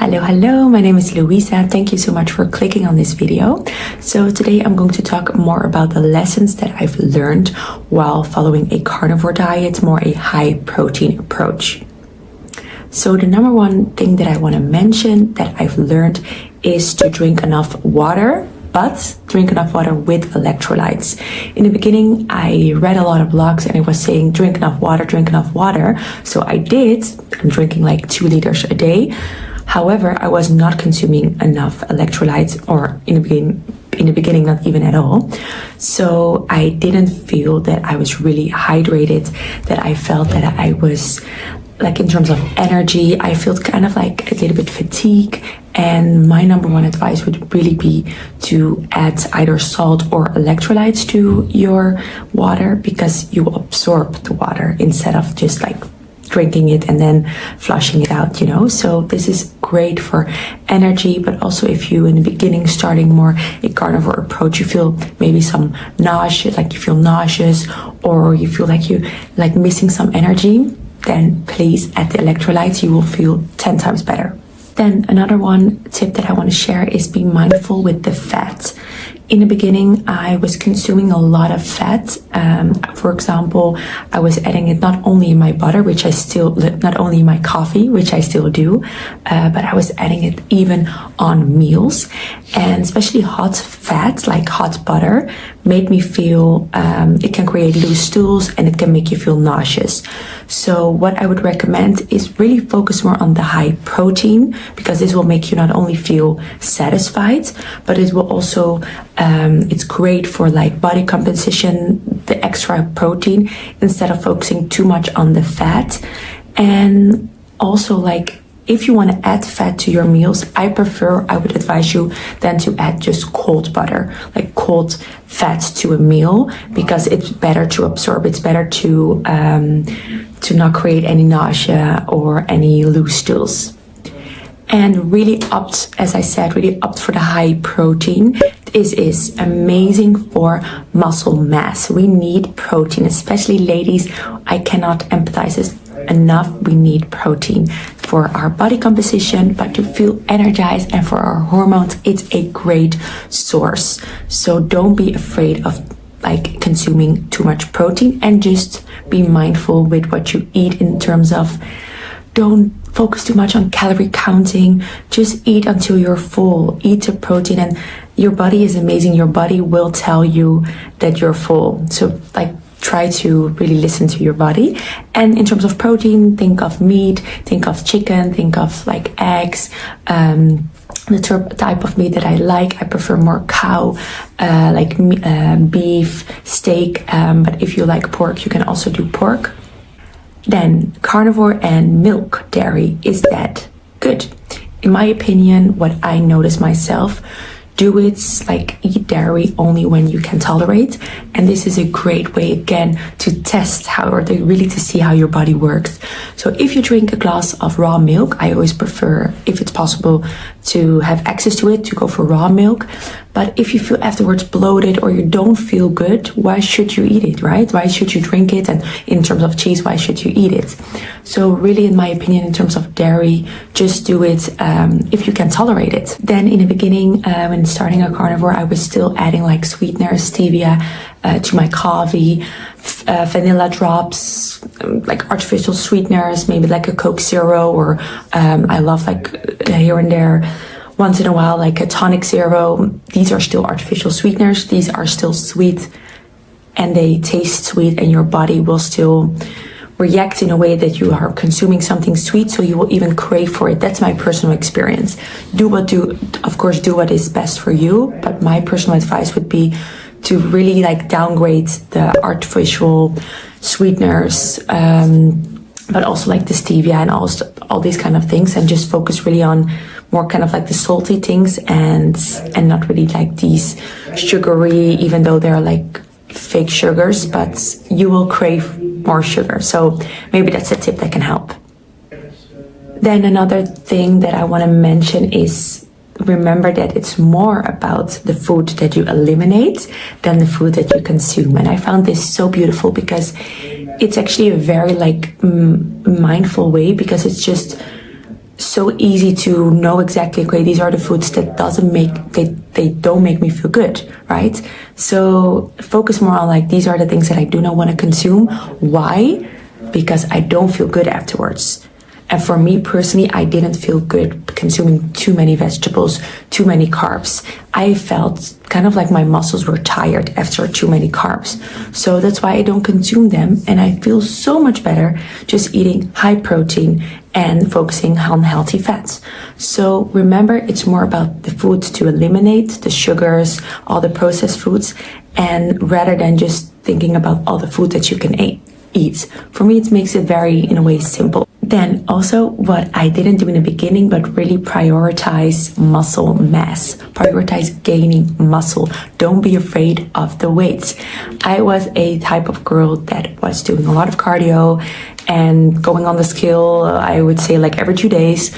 Hello, my name is Louisa. Thank you so much for clicking on this video. So today I'm going to talk more about the lessons that I've learned while following a carnivore diet, more a high protein approach. So the number one thing that I want to mention that I've learned is to drink enough water, but drink enough water with electrolytes. In the beginning, I read a lot of blogs and it was saying drink enough water. So I did. I'm drinking like 2 liters a day. However, I was not consuming enough electrolytes, or in the beginning, not even at all. So I didn't feel that I was really hydrated, that I felt that I was, like, in terms of energy, I felt kind of like a little bit fatigued. And my number one advice would really be to add either salt or electrolytes to your water, because you absorb the water instead of just like drinking it and then flushing it out, you know. So this is great for energy, but also if you in the beginning starting more a carnivore approach, you feel maybe some nausea, like you feel nauseous, or you feel like you like missing some energy, then please add the electrolytes. You will feel 10 times better. Then another one tip that I want to share is be mindful with the fat. In the beginning, I was consuming a lot of fat. For example, I was adding it not only in my butter, not only in my coffee, which I still do, but I was adding it even on meals. And especially hot fat, like hot butter, made me feel, it can create loose stools and it can make you feel nauseous. So what I would recommend is really focus more on the high protein, because this will make you not only feel satisfied, but it will also, it's great for like body composition, the extra protein, instead of focusing too much on the fat. And also, like, if you want to add fat to your meals, I would advise you then to add just cold butter, like cold fats to a meal, because it's better to absorb. It's better to not create any nausea or any loose stools. And really opt for the high protein. This is amazing for muscle mass. We need protein, especially ladies. I cannot empathize this enough. We need protein for our body composition, but to feel energized and for our hormones, it's a great source. So don't be afraid of like consuming too much protein, and just be mindful with what you eat in terms of, don't focus too much on calorie counting. Just eat until you're full. Eat the protein, and your body is amazing. Your body will tell you that you're full. So like, try to really listen to your body. And in terms of protein, think of meat, think of chicken, think of like eggs. The type of meat that I like, I prefer more cow, like beef, steak. But if you like pork, you can also do pork. Then carnivore and milk dairy, is that good? In my opinion, what I notice myself, do it like eat dairy only when you can tolerate. And this is a great way again to test to see how your body works. So if you drink a glass of raw milk, I always prefer, if it's possible to have access to it, to go for raw milk. But if you feel afterwards bloated or you don't feel good, why should you eat it, right? Why should you drink it? And in terms of cheese, why should you eat it? So really, in my opinion, in terms of dairy, just do it if you can tolerate it. Then in the beginning, when starting a carnivore, I was still adding like sweeteners, stevia, to my coffee, vanilla drops, like artificial sweeteners, maybe like a Coke Zero, or I love like here and there, once in a while, like a tonic zero. These are still artificial sweeteners. These are still sweet and they taste sweet, and your body will still react in a way that you are consuming something sweet, so you will even crave for it. That's my personal experience. Of course, do what is best for you, but my personal advice would be to really like downgrade the artificial sweeteners, but also like the stevia and all these kind of things, and just focus really on more kind of like the salty things, and not really like these sugary, even though they're like fake sugars, but you will crave more sugar. So maybe that's a tip that can help. Then another thing that I want to mention is, remember that it's more about the food that you eliminate than the food that you consume. And I found this so beautiful, because it's actually a very like mindful way, because it's just so easy to know exactly, okay, these are the foods that they don't make me feel good, right? So focus more on like, these are the things that I do not want to consume. Why? Because I don't feel good afterwards. And for me personally, I didn't feel good consuming too many vegetables, too many carbs. I felt kind of like my muscles were tired after too many carbs. So that's why I don't consume them. And I feel so much better just eating high protein and focusing on healthy fats. So remember, it's more about the foods to eliminate, the sugars, all the processed foods, and rather than just thinking about all the food that you can eat. For me, it makes it very, in a way, simple. Then also what I didn't do in the beginning, but really prioritize muscle mass, prioritize gaining muscle. Don't be afraid of the weights. I was a type of girl that was doing a lot of cardio and going on the scale, I would say like every 2 days.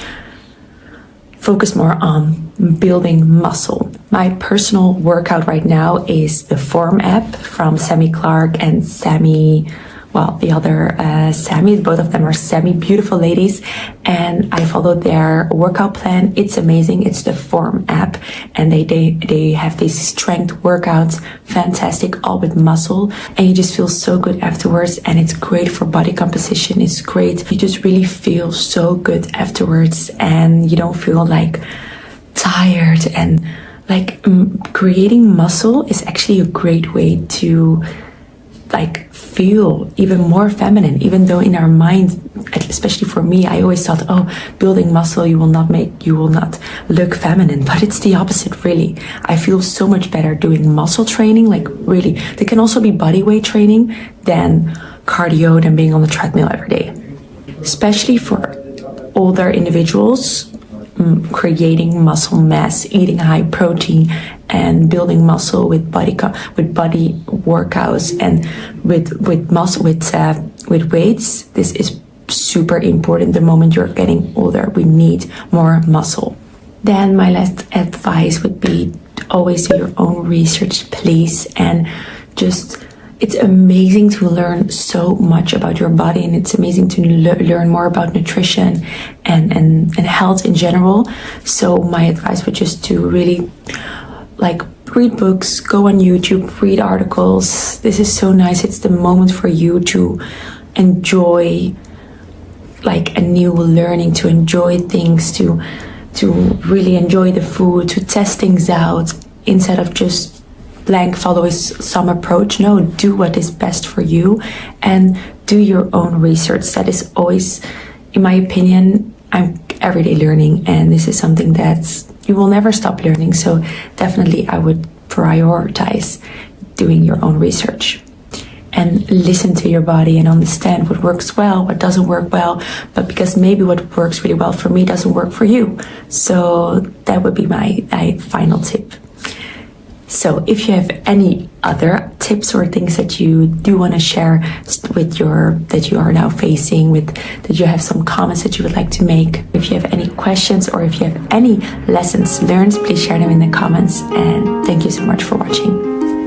Focus more on building muscle. My personal workout right now is the Form app from Sammy Clark and Sammy, well, the other Sammy, both of them are Sammy, beautiful ladies, and I followed their workout plan. It's amazing. It's the Form app, and they have these strength workouts, fantastic, all with muscle, and you just feel so good afterwards, and it's great for body composition. It's great. You just really feel so good afterwards, and you don't feel like tired, and like creating muscle is actually a great way to like feel even more feminine, even though in our mind, especially for me, I always thought, oh, building muscle, you will not look feminine, but it's the opposite, really. I feel so much better doing muscle training, like really. There can also be body weight training than cardio, than being on the treadmill every day. Especially for older individuals, creating muscle mass, eating high protein, and building muscle with body workouts and with weights. This is super important. The moment you're getting older, we need more muscle. Then my last advice would be always do your own research, please, and just. It's amazing to learn so much about your body, and it's amazing to learn more about nutrition and health in general. So my advice would just to really like read books, go on YouTube, read articles. This is so nice. It's the moment for you to enjoy like a new learning, to enjoy things, to really enjoy the food, to test things out instead of just blank follow some approach. No, do what is best for you and do your own research. That is always, in my opinion, I'm everyday learning, and this is something that you will never stop learning. So definitely I would prioritize doing your own research and listen to your body and understand what works well, what doesn't work well, but because maybe what works really well for me doesn't work for you. So that would be my final tip. So if you have any other tips or things that you do want to share with that you are now facing, that you have some comments that you would like to make, if you have any questions or if you have any lessons learned, please share them in the comments. And thank you so much for watching.